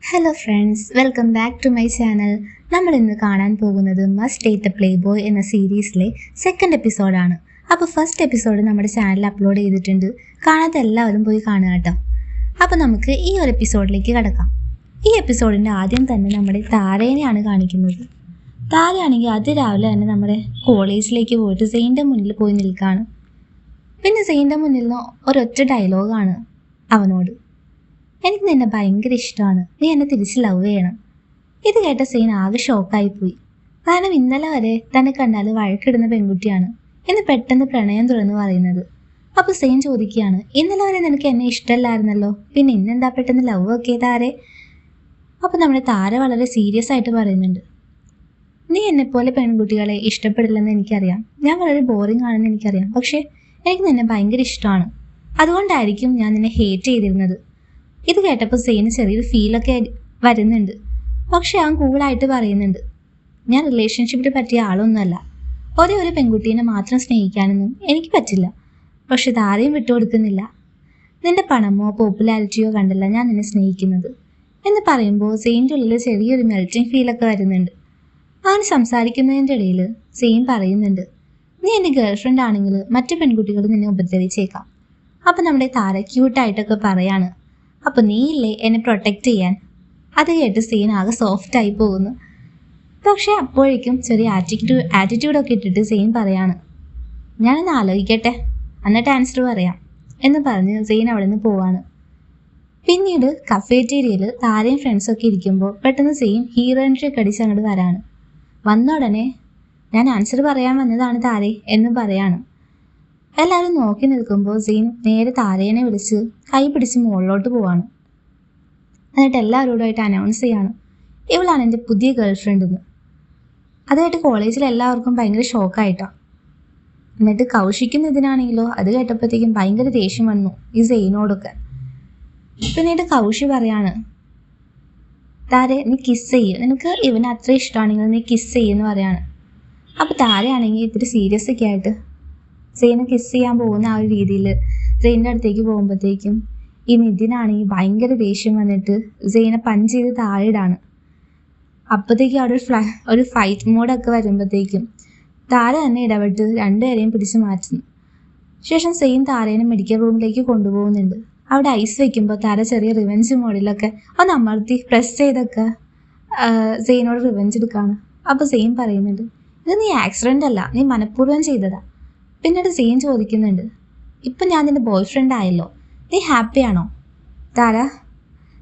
Hello friends, welcome back to my channel. നമ്മൾ ഇന്ന് കാണാൻ പോകുന്നത് must date the playboy എന്ന സീരീസിലെ സെക്കൻഡ് എപ്പിസോഡാണ്. അപ്പോൾ ഫസ്റ്റ് എപ്പിസോഡ് നമ്മുടെ ചാനലിൽ അപ്ലോഡ് ചെയ്തിട്ടുണ്ട്. കാണാത്ത എല്ലാവരും പോയി കാണുക കേട്ടോ. അപ്പോൾ നമുക്ക് ഈ ഒരു എപ്പിസോഡിലേക്ക് കിടക്കാം. ഈ എപ്പിസോഡിൻ്റെ ആദ്യം തന്നെ നമ്മുടെ താരേനെയാണ് കാണിക്കുന്നത്. താരയാണെങ്കിൽ അതിരാവിലെ തന്നെ നമ്മുടെ കോളേജിലേക്ക് പോയിട്ട് സെയിൻ്റെ മുന്നിൽ പോയി നിൽക്കുകയാണ്. പിന്നെ സെയിൻ്റെ മുന്നിൽ നിന്ന് ഒരൊറ്റ ഡയലോഗാണ് അവനോട്: എനിക്ക് നിന്നെ ഭയങ്കര ഇഷ്ടമാണ്, നീ എന്നെ തിരിച്ച് ലവ് ചെയ്യണം. ഇത് കേട്ട സെയിൻ ആകെ ഷോക്കായിപ്പോയി. കാരണം ഇന്നലെ വരെ തന്നെ കണ്ടാൽ വഴക്കിടുന്ന പെൺകുട്ടിയാണ് ഇന്ന് പെട്ടെന്ന് പ്രണയം തുറന്ന് പറയുന്നത്. അപ്പോൾ സെയിൻ ചോദിക്കുകയാണ്, ഇന്നലെ വരെ നിനക്ക് എന്നെ ഇഷ്ടമല്ലായിരുന്നല്ലോ, പിന്നെ ഇന്നെന്താ പെട്ടെന്ന് ലവ് ഒക്കെ താരെ? അപ്പോൾ നമ്മുടെ താര വളരെ സീരിയസ് ആയിട്ട് പറയുന്നുണ്ട്, നീ എന്നെപ്പോലെ പെൺകുട്ടികളെ ഇഷ്ടപ്പെടില്ലെന്ന് എനിക്കറിയാം, ഞാൻ വളരെ ബോറിംഗ് ആണെന്ന് എനിക്കറിയാം, പക്ഷേ എനിക്ക് നിന്നെ ഭയങ്കര ഇഷ്ടമാണ്, അതുകൊണ്ടായിരിക്കും ഞാൻ നിന്നെ ഹേറ്റ് ചെയ്തിരുന്നത്. ഇത് കേട്ടപ്പോൾ സെയിന് ചെറിയൊരു ഫീലൊക്കെ വരുന്നുണ്ട്. പക്ഷെ അവൻ കൂളായിട്ട് പറയുന്നുണ്ട്, ഞാൻ റിലേഷൻഷിപ്പിനെ പറ്റിയ ആളൊന്നുമല്ല, ഒരേ ഒരു പെൺകുട്ടീനെ മാത്രം സ്നേഹിക്കാനൊന്നും എനിക്ക് പറ്റില്ല. പക്ഷെ താരയും വിട്ടുകൊടുക്കുന്നില്ല. നിന്റെ പണമോ പോപ്പുലാരിറ്റിയോ കണ്ടല്ല ഞാൻ നിന്നെ സ്നേഹിക്കുന്നത് എന്ന് പറയുമ്പോൾ സെയിൻ്റെ ഉള്ളിൽ ചെറിയൊരു മെൽറ്റിംഗ് ഫീലൊക്കെ വരുന്നുണ്ട്. അവൻ സംസാരിക്കുന്നതിൻ്റെ ഇടയിൽ സെയിൻ പറയുന്നുണ്ട്, നീ എൻ്റെ ഗേൾഫ്രണ്ട് ആണെങ്കിൽ മറ്റു പെൺകുട്ടികൾ നിന്നെ ഉപദ്രവിച്ചേക്കാം. അപ്പം നമ്മുടെ താര ക്യൂട്ടായിട്ടൊക്കെ പറയാണ്, അപ്പോൾ നീ ഇല്ലേ എന്നെ പ്രൊട്ടക്റ്റ് ചെയ്യാൻ. അത് കേട്ട് സെയിൻ ആകെ സോഫ്റ്റായി പോകുന്നു. പക്ഷേ അപ്പോഴേക്കും ചെറിയ ആറ്റിറ്റ്യൂഡൊക്കെ ഇട്ടിട്ട് സെയിൻ പറയാണ്, ഞാനൊന്ന് ആലോചിക്കട്ടെ എന്നിട്ട് ആൻസർ പറയാം എന്ന് പറഞ്ഞ് സെയിൻ അവിടെ നിന്ന് പോവാണ്. പിന്നീട് കഫേറ്റേരിയയിൽ താരയും ഫ്രണ്ട്സൊക്കെ ഇരിക്കുമ്പോൾ പെട്ടെന്ന് സെയിൻ ഹീറോ എൻട്രി ഒക്കെ അടിച്ച് അങ്ങോട്ട് വരാണ്. വന്ന ഉടനെ ഞാൻ ആൻസർ പറയാൻ വന്നതാണ് താരേ എന്ന് പറയാണ്. എല്ലാവരും നോക്കി നിൽക്കുമ്പോൾ സെയിൻ നേരെ താരേനെ വിളിച്ച് കൈ പിടിച്ച് മുകളിലോട്ട് പോവാണ്. എന്നിട്ട് എല്ലാവരോടുമായിട്ട് അനൗൺസ് ചെയ്യാണ്, ഇവളാണ് എൻ്റെ പുതിയ ഗേൾഫ്രണ്ട് എന്ന്. അതായിട്ട് കോളേജിൽ എല്ലാവർക്കും ഭയങ്കര ഷോക്കായിട്ടാണ്. എന്നിട്ട് കൗശിക്കും ഇതിനാണെങ്കിലോ അത് കേട്ടപ്പോഴത്തേക്കും ഭയങ്കര ദേഷ്യം വന്നു ഈ സെയിനോടൊക്കെ. പിന്നീട് കൗശി പറയാണ്, താരെ നീ കിസ് ചെയ്യ്, നിനക്ക് ഇവനെ അത്ര ഇഷ്ടമാണെങ്കിൽ നീ കിസ് ചെയ്യുമെന്ന് പറയാണ്. അപ്പോൾ താരയാണെങ്കിൽ ഇത്തിരി സീരിയസ് ഒക്കെ ആയിട്ട് സെയിനെ കിസ് ചെയ്യാൻ പോകുന്ന ആ ഒരു രീതിയിൽ സെയിൻ്റെ അടുത്തേക്ക് പോകുമ്പോഴത്തേക്കും ഈ നിതിനാണെങ്കിൽ ഭയങ്കര ദേഷ്യം വന്നിട്ട് സെയിനെ പഞ്ച് ചെയ്ത് താഴെയിടാണ്. അപ്പോഴത്തേക്കും അവിടെ ഒരു ഫൈറ്റ് മോഡൊക്കെ വരുമ്പോഴത്തേക്കും താര തന്നെ ഇടപെട്ട് രണ്ടുപേരെയും പിടിച്ച് മാറ്റുന്നു. ശേഷം സെയിൻ താരേനെ മെഡിക്കൽ റൂമിലേക്ക് കൊണ്ടുപോകുന്നുണ്ട്. അവിടെ ഐസ് വെക്കുമ്പോൾ താര ചെറിയ റിവെഞ്ച് മോഡിലൊക്കെ ഒന്ന് അമർത്തി പ്രസ് ചെയ്തൊക്കെ സെയിനോട് റിവെഞ്ച് എടുക്കുകയാണ്. അപ്പോൾ സെയിൻ പറയുന്നുണ്ട്, ഇത് നീ ആക്സിഡൻ്റ് അല്ല, നീ മനഃപൂർവ്വം ചെയ്തതാ. പിന്നീട് സെയിൻ ചോദിക്കുന്നുണ്ട്, ഇപ്പം ഞാൻ നിൻ്റെ ബോയ് ഫ്രണ്ട് ആയല്ലോ, നീ ഹാപ്പിയാണോ?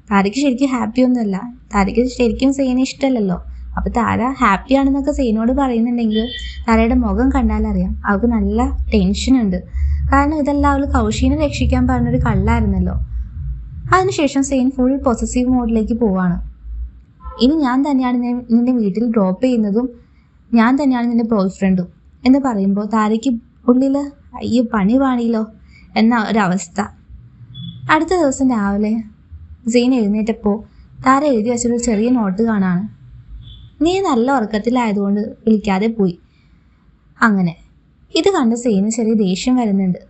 താരയ്ക്ക് ശരിക്കും ഹാപ്പി ഒന്നുമല്ല, താരയ്ക്ക് ശരിക്കും സെയിനെ ഇഷ്ടമല്ലല്ലോ. അപ്പോൾ താര ഹാപ്പിയാണെന്നൊക്കെ സെയിനോട് പറയുന്നുണ്ടെങ്കിൽ താരയുടെ മുഖം കണ്ടാലറിയാം അവൾക്ക് നല്ല ടെൻഷനുണ്ട്. കാരണം ഇതെല്ലാം അവൾ കൗശീനെ രക്ഷിക്കാൻ പറഞ്ഞൊരു കള്ളായിരുന്നല്ലോ. അതിനുശേഷം സെയിൻ ഫുൾ പൊസസീവ് മോഡിലേക്ക് പോവാണ്. ഇനി ഞാൻ തന്നെയാണ് നിൻ്റെ വീട്ടിൽ ഡ്രോപ്പ് ചെയ്യുന്നതും ഞാൻ തന്നെയാണ് നിൻ്റെ ബോയ് ഫ്രണ്ടും എന്ന് പറയുമ്പോൾ താരയ്ക്ക് ഉള്ളിൽ അയ്യോ പണി പാണിയില്ലോ എന്ന ഒരവസ്ഥ. അടുത്ത ദിവസം രാവിലെ സെയിൻ എഴുന്നേറ്റപ്പോൾ താര എഴുതി വെച്ചൊരു ചെറിയ നോട്ട് കാണാണ്, നീ നല്ല ഉറക്കത്തിലായതുകൊണ്ട് വിളിക്കാതെ പോയി. അങ്ങനെ ഇത് കണ്ട് സെയിന് ചെറിയ ദേഷ്യം വരുന്നുണ്ട്.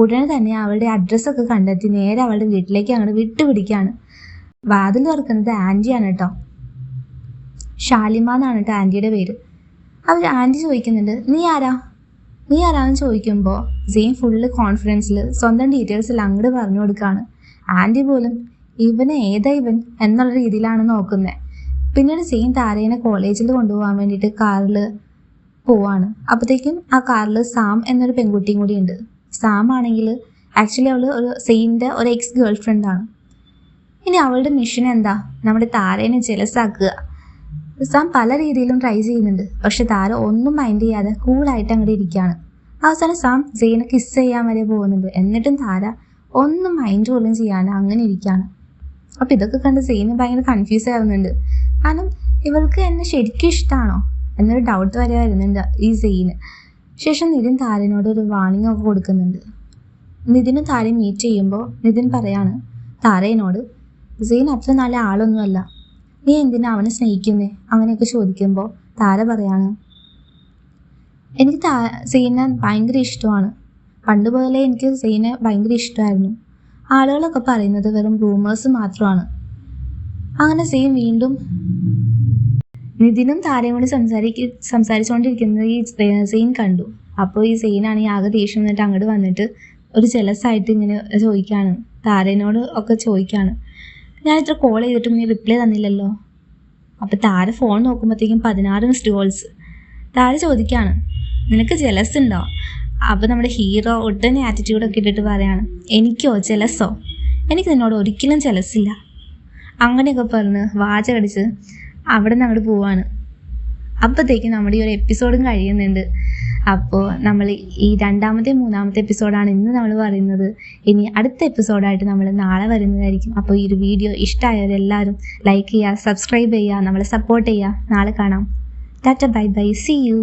ഉടനെ തന്നെ അവളുടെ അഡ്രസ്സൊക്കെ കണ്ടെത്തി നേരെ അവളുടെ വീട്ടിലേക്ക് അങ്ങോട്ട് വിട്ടുപിടിക്കുകയാണ്. വാതിൽ തുറക്കുന്നത് ആൻറ്റിയാണ് കേട്ടോ, ഷാലിമ എന്നാണ് കേട്ടോ ആൻറ്റിയുടെ പേര്. ആൻറ്റി ചോദിക്കുന്നുണ്ട്, നീ ആരാന്ന് ചോദിക്കുമ്പോൾ സെയിൻ ഫുള്ള് കോൺഫിഡൻസിൽ സ്വന്തം ഡീറ്റെയിൽസിൽ അങ്ങോട്ട് പറഞ്ഞു കൊടുക്കുകയാണ്. ആൻറ്റി പോലും ഇവന് ഏതാ ഇവൻ എന്നുള്ള രീതിയിലാണ് നോക്കുന്നത്. പിന്നീട് സെയിൻ താരേനെ കോളേജിൽ കൊണ്ടുപോകാൻ വേണ്ടിയിട്ട് കാറിൽ പോവാണ്. അപ്പോഴത്തേക്കും ആ കാറിൽ സാം എന്നൊരു പെൺകുട്ടിയും കൂടി ഉണ്ട്. സാം ആണെങ്കിൽ ആക്ച്വലി അവൾ ഒരു സെയിൻ്റെ ഒരു എക്സ് ഗേൾ ഫ്രണ്ടാണ്. ഇനി അവളുടെ മിഷൻ എന്താ, നമ്മുടെ താരേനെ ജെലസാക്കുക. സാം പല രീതിയിലും ട്രൈ ചെയ്യുന്നുണ്ട്, പക്ഷെ താര ഒന്നും മൈൻഡ് ചെയ്യാതെ കൂളായിട്ട് അങ്ങോട്ട് ഇരിക്കുകയാണ്. അവസാനം സാം സെയിനെ കിസ് ചെയ്യാൻ വരെ പോകുന്നുണ്ട്, എന്നിട്ടും താര ഒന്നും മൈൻഡ് പോലും ചെയ്യാണ്ട് അങ്ങനെ ഇരിക്കുകയാണ്. അപ്പോൾ ഇതൊക്കെ കണ്ട് സെയിന് ഭയങ്കര കൺഫ്യൂസ് ആവുന്നുണ്ട്. കാരണം ഇവൾക്ക് എന്നെ ശരിക്കും ഇഷ്ടമാണോ എന്നൊരു ഡൗട്ട് വരെ വരുന്നുണ്ട് ഈ സെയിന്. ശേഷം നിതിൻ താരനോട് ഒരു വാർണിംഗ് ഒക്കെ കൊടുക്കുന്നുണ്ട്. നിതിനും താരയും മീറ്റ് ചെയ്യുമ്പോൾ നിതിൻ പറയാണ് താരേനോട്, സെയിൻ അത്ര നല്ല ആളൊന്നുമല്ല, നീ എന്തിനാ അവനെ സ്നേഹിക്കുന്നേ അങ്ങനെയൊക്കെ ചോദിക്കുമ്പോൾ താര പറയാണ്, എനിക്ക് സെയിനെ ഭയങ്കര ഇഷ്ടമാണ്, പണ്ട് പോലെ എനിക്ക് സെയിനെ ഭയങ്കര ഇഷ്ടമായിരുന്നു. ആളുകളൊക്കെ പറയുന്നത് വെറും റൂമേഴ്സ് മാത്രമാണ്. അങ്ങനെ സെയിൻ വീണ്ടും നിതിനും താരയും കൂടി സംസാരിച്ചുകൊണ്ടിരിക്കുന്നത് ഈ സെയിൻ കണ്ടു. അപ്പോൾ ഈ സെയിനാണെങ്കിൽ ആകെ ദേഷ്യം വന്നിട്ട് അങ്ങോട്ട് വന്നിട്ട് ഒരു ജലസായിട്ട് ഇങ്ങനെ ചോദിക്കുകയാണ്, താരനോട് ഒക്കെ ചോദിക്കുകയാണ്, ഞാൻ ഇത്ര കോൾ ചെയ്തിട്ടും നീ റിപ്ലൈ തന്നില്ലല്ലോ. അപ്പോൾ താര ഫോൺ നോക്കുമ്പോഴത്തേക്കും 16 മിസ്ഡ് കോൾസ്. താര ചോദിക്കുകയാണ്, നിനക്ക് ജലസ് ഉണ്ടോ? അപ്പോൾ നമ്മുടെ ഹീറോ ഒട്ടനെ ആറ്റിറ്റ്യൂഡൊക്കെ ഇട്ടിട്ട് പറയാണ്, എനിക്കോ ജലസോ? എനിക്ക് നിന്നോട് ഒരിക്കലും ജലസില്ല. അങ്ങനെയൊക്കെ പറഞ്ഞ് വാച കടിച്ച് അവിടെ നിന്ന് അങ്ങോട്ട് പോവാണ്. അപ്പോഴത്തേക്കും നമ്മുടെ ഈ ഒരു എപ്പിസോഡും കഴിയുന്നുണ്ട്. അപ്പോൾ നമ്മൾ ഈ 2ാമത്തെ 3ാമത്തെ എപ്പിസോഡാണ് ഇന്ന് നമ്മൾ പറയുന്നത്. ഇനി അടുത്ത എപ്പിസോഡായിട്ട് നമ്മൾ നാളെ വരുന്നതായിരിക്കും. അപ്പോൾ ഈ ഒരു വീഡിയോ ഇഷ്ടമായവരെല്ലാവരും ലൈക്ക് ചെയ്യുക, സബ്സ്ക്രൈബ് ചെയ്യുക, നമ്മളെ സപ്പോർട്ട് ചെയ്യുക. നാളെ കാണാം. Tata, bye bye, see U.